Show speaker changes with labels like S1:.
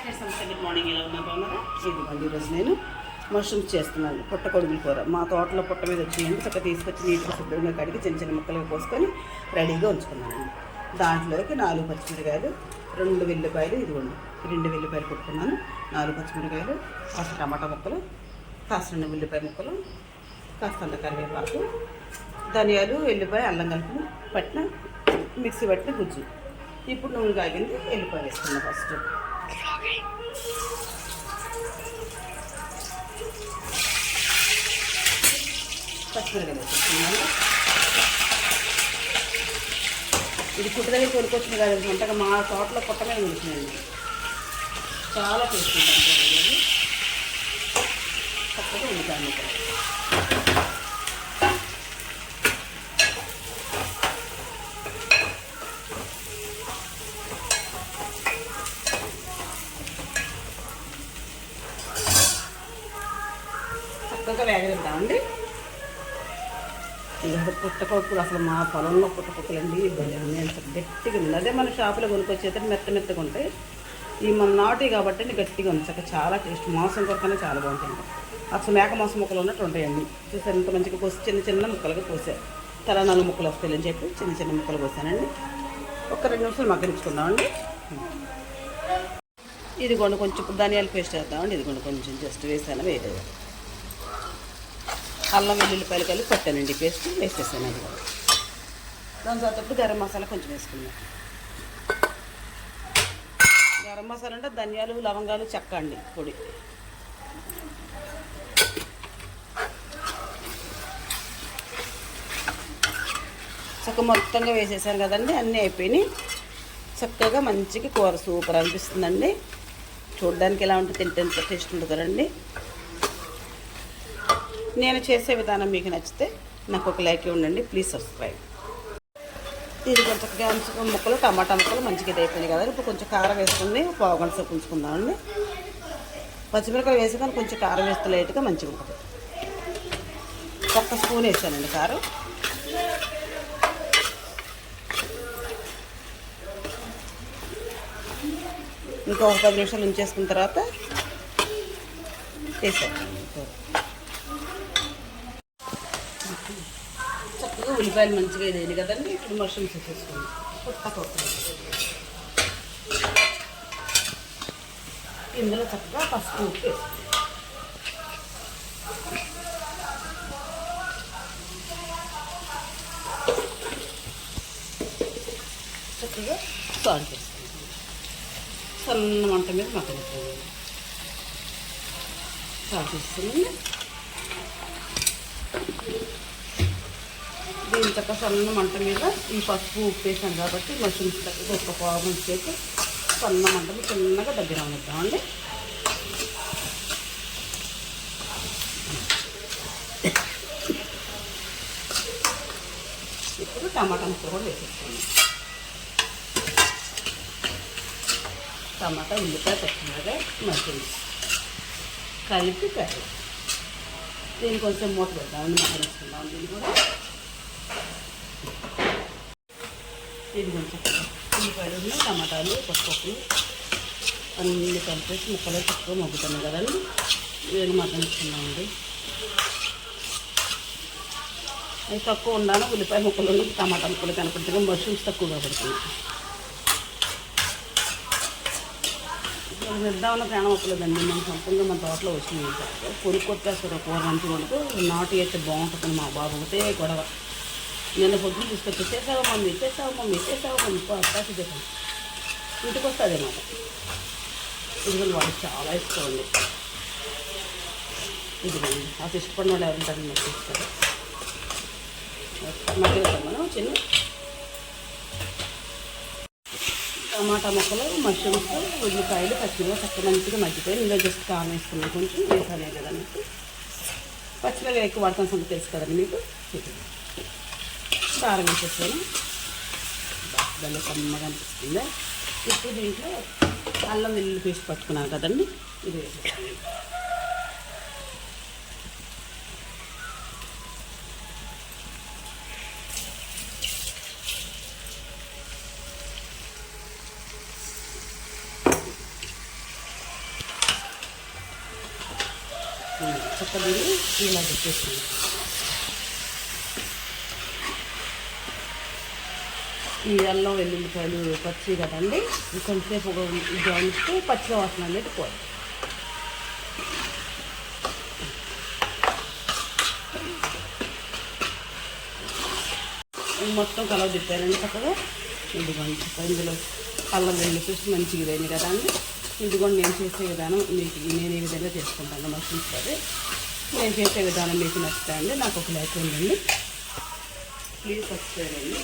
S1: Good morning. ఎలా ఉన్నారా? ఇదిగోండి ఈరోజు నేను మష్రూమ్స్ చేస్తున్నాను. పుట్టకొడుగుల కూర. మా తోటలో పుట్ట మీద వచ్చింది. చక్కగా తీసుకొచ్చి నీట్గా శుభ్రంగా కడిగి చిన్న చిన్న ముక్కలుగా పోసుకొని రెడీగా ఉంచుకున్నాను. దాంట్లోకి 4 పచ్చిమిరకాయలు, 2 వెల్లిపాయలు, ఇదిగోండి 2 వెల్లిపాయలు కొట్టుకున్నాను, 4 పచ్చిమిరకాయలు, కాస్త టమాటా ముక్కలు, కాస్త 2 ఉల్లిపాయ ముక్కలు, కాస్తంత కరివేపాకు, ధనియాలు, వెల్లిపాయ, అల్లం కలిపి పట్టిన మిక్సీ పట్టిన గుజ్జు. ఇప్పుడు నూనె కాగింది, వెల్లిపాయలు వేసుకున్నాను. ఫస్ట్ పచ్చిమిరకాయలు వేసుకున్నాను. ఇది పుట్ట దగ్గర కొనుక్కొచ్చింది కాదు, వంటగా మా తోటలో పుట్ట మీద కొనుక్కున్నాను. చాలా టేస్ట్ ఉంటుంది. చక్కగా ఉంటాను. చక్కగా వేగదిద్దామండి. ఇది పుట్టకొక్కులు అసలు మా పొలంలో పుట్టకొక్కులండి. నేను గట్టిగా ఉంది. అదే మన షాపులో కొనుక్కొచ్చేస్తే మెత్తగా ఉంటాయి. ఈ మన నాటి కాబట్టి గట్టిగా ఉంది. చక్కగా చాలా టేస్ట్. మాంసం కొరకనే చాలా బాగుంటుంది. అసలు మేక మాంసం ముక్కలు ఉన్నట్టు ఉంటాయండి. చూసారు ఇంత మంచిగా కోసి చిన్న చిన్న ముక్కలుగా కోసారు. తల 4 ముక్కలు వస్తాయని చెప్పి చిన్న చిన్న ముక్కలు కోసానండి. ఒక 2 నిమిషాలు మగ్గనిచ్చుకుందామండి. ఇదిగోండి కొంచెం ధనియాల పేస్ట్ వేద్దామండి. ఇదిగోండి కొంచెం జస్ట్ వేసాను, వేయలేదు. అల్లం వెల్లుల్లిపాయలు కలిపి పట్టానండి, పేస్ట్ వేసేసాను. అది దాని తర్వాత గరం మసాలా కొంచెం వేసుకున్నాను. గరం మసాలా అంటే ధనియాలు, లవంగాలు, చెక్క అండి పొడి. చక్కగా మొత్తంగా వేసేసాను కదండి. అన్నీ అయిపోయినాయి. చక్కగా మంచిగా కూర సూపర్ అనిపిస్తుందండి. చూడడానికి ఎలా ఉంటుంది, తింటే ఎంత టేస్ట్ ఉంటుంది కదండి. నేను చేసే విధానం మీకు నచ్చితే నాకు ఒక లైక్ ఇవ్వండి. Please subscribe. ఇది కొంచెం ముక్కలు, టమాటా ముక్కలు మంచిగా అయిపోయినాయి కదా. ఇప్పుడు కొంచెం కారం వేసుకుని 1/2 గంట సేపు ఉంచుకుందామండి. పచ్చిమిరకాయలు వేసుకొని కొంచెం కారం వేస్తే లైట్గా మంచిగా ఉంటుంది. 1 స్పూన్ వేసానండి కారం. ఇంకా ఒక 10 నిమిషాలు ఉంచేసుకున్న తర్వాత వేసాను. చక్కగా ఉల్లిపాయలు మంచిగా ఇదేది కదండి. ఇప్పుడు మష్రూమ్స్ వేసేసుకున్నాం. పుట్టకొక్కలు ఇందులో చక్కగా పసుపు, ఉప్పు చక్కగా సాల్ట్ వేసుకుంటాం. సన్న మంట మీద మగ్గనిస్తాను. సాల్ట్ వేస్తున్నాను. దీని చక్కగా సన్న మంట మీద ఈ పసుపు ఉప్పు వేసాను కాబట్టి మష్రూమ్స్ చక్కగా ఒక 1/4 గంట సేపు సన్న మంట మీద చిన్నగా దగ్గర అనిద్దామండి. ఇప్పుడు టమాటా ముక్క కూడా వేసేస్తాను. టమాటా, ఉల్లిపాయ, పచ్చిమిరపకాయ, మష్రూమ్స్ కలిపి కర్రీ. దీన్ని కొంచెం మూత పెడదామని మగ్గనిస్తున్నాం. దీన్ని కూడా ఇది కొంచెం ఉల్లిపాయలు, టమాటాలు, పసుపు అన్నీ కలిపేసి ముక్కలు తక్కువ మగ్గుతున్నాయి కదండి. నేను మగ్గనిస్తున్నామండి. అవి తక్కువ ఉండాలి. ఉల్లిపాయ ముక్కలు, టమాటా ముక్కలు కనపడుతుంది. మష్రూమ్స్ తక్కువగా పడుతున్నాయి. నిర్ధారణ ప్రాణం ఒక్కలేదండి. మన సొంతంగా మన తోటలో వచ్చినాయి. కొనుక్కొచ్చేస్తారు కూర మంచి కొడుకు. నాటు అయితే బాగుంటుంది. మా బాబు ఒకటే గొడవ. నిన్న పొద్దున తీసుకొచ్చి చేసావా మమ్మీ, చేసావా మమ్మీ, చేసావా మమ్మీ అట్టాకి చెప్పాను. ఇంటికి వస్తుంది అన్నమాట. ఇదిగోండి వాళ్ళకి చాలా ఇష్టం అండి. ఇదిగోండి నాకు ఇష్టపడిన వాళ్ళు ఎవరుంటారని నాకు ఇస్తారు. మధ్య మనం చిన్న టమాటా ముక్కలు, మష్రూమ్స్, ఉల్లిపాయలు, పచ్చిమిరపకాయలు చక్కగా మంచిగా మగ్గిపోయి ఇందులో జస్ట్ కారం వేసుకున్నాం. కొంచెం వేసానే కదండి. పచ్చిమిరపకాయలు ఎక్కువ వాడతాం సంగతి తెలుసు కదండి మీకు. కారం వేసేసాను. దానిలో కమ్మగా అనిపిస్తుంది. ఇప్పుడు దీంట్లో అల్లం వెల్లుల్లి పేస్ట్ పట్టుకున్నాను కదండి, ఇది వేసేసాను. చక్క దీన్ని ఇలా పెట్టేస్తాను. ఈ అల్లం వెల్లుల్లిపాయలు పచ్చి కదండి, కొంచెంసేపు జాయిస్తే పచ్చిగా వాసన అనేది పోదు. మొత్తం కలవ తిప్పారండి చక్కగా. ఇదిగోండి ఇందులో అల్లం వెల్లుల్లి పేస్ట్ మంచిగా వేయండి కదా అండి. ఇదిగోండి నేను చేసే విధానం మీకు, నేను ఏ విధంగా చేసుకుంటాను మష్రూమ్స్ కర్రీ. నేను చేసే విధానం మీకు నచ్చుతాయండి. నాకు ఒక లైక్ ఉందండి, ప్లీజ్ సబ్స్క్రైబ్ అండి.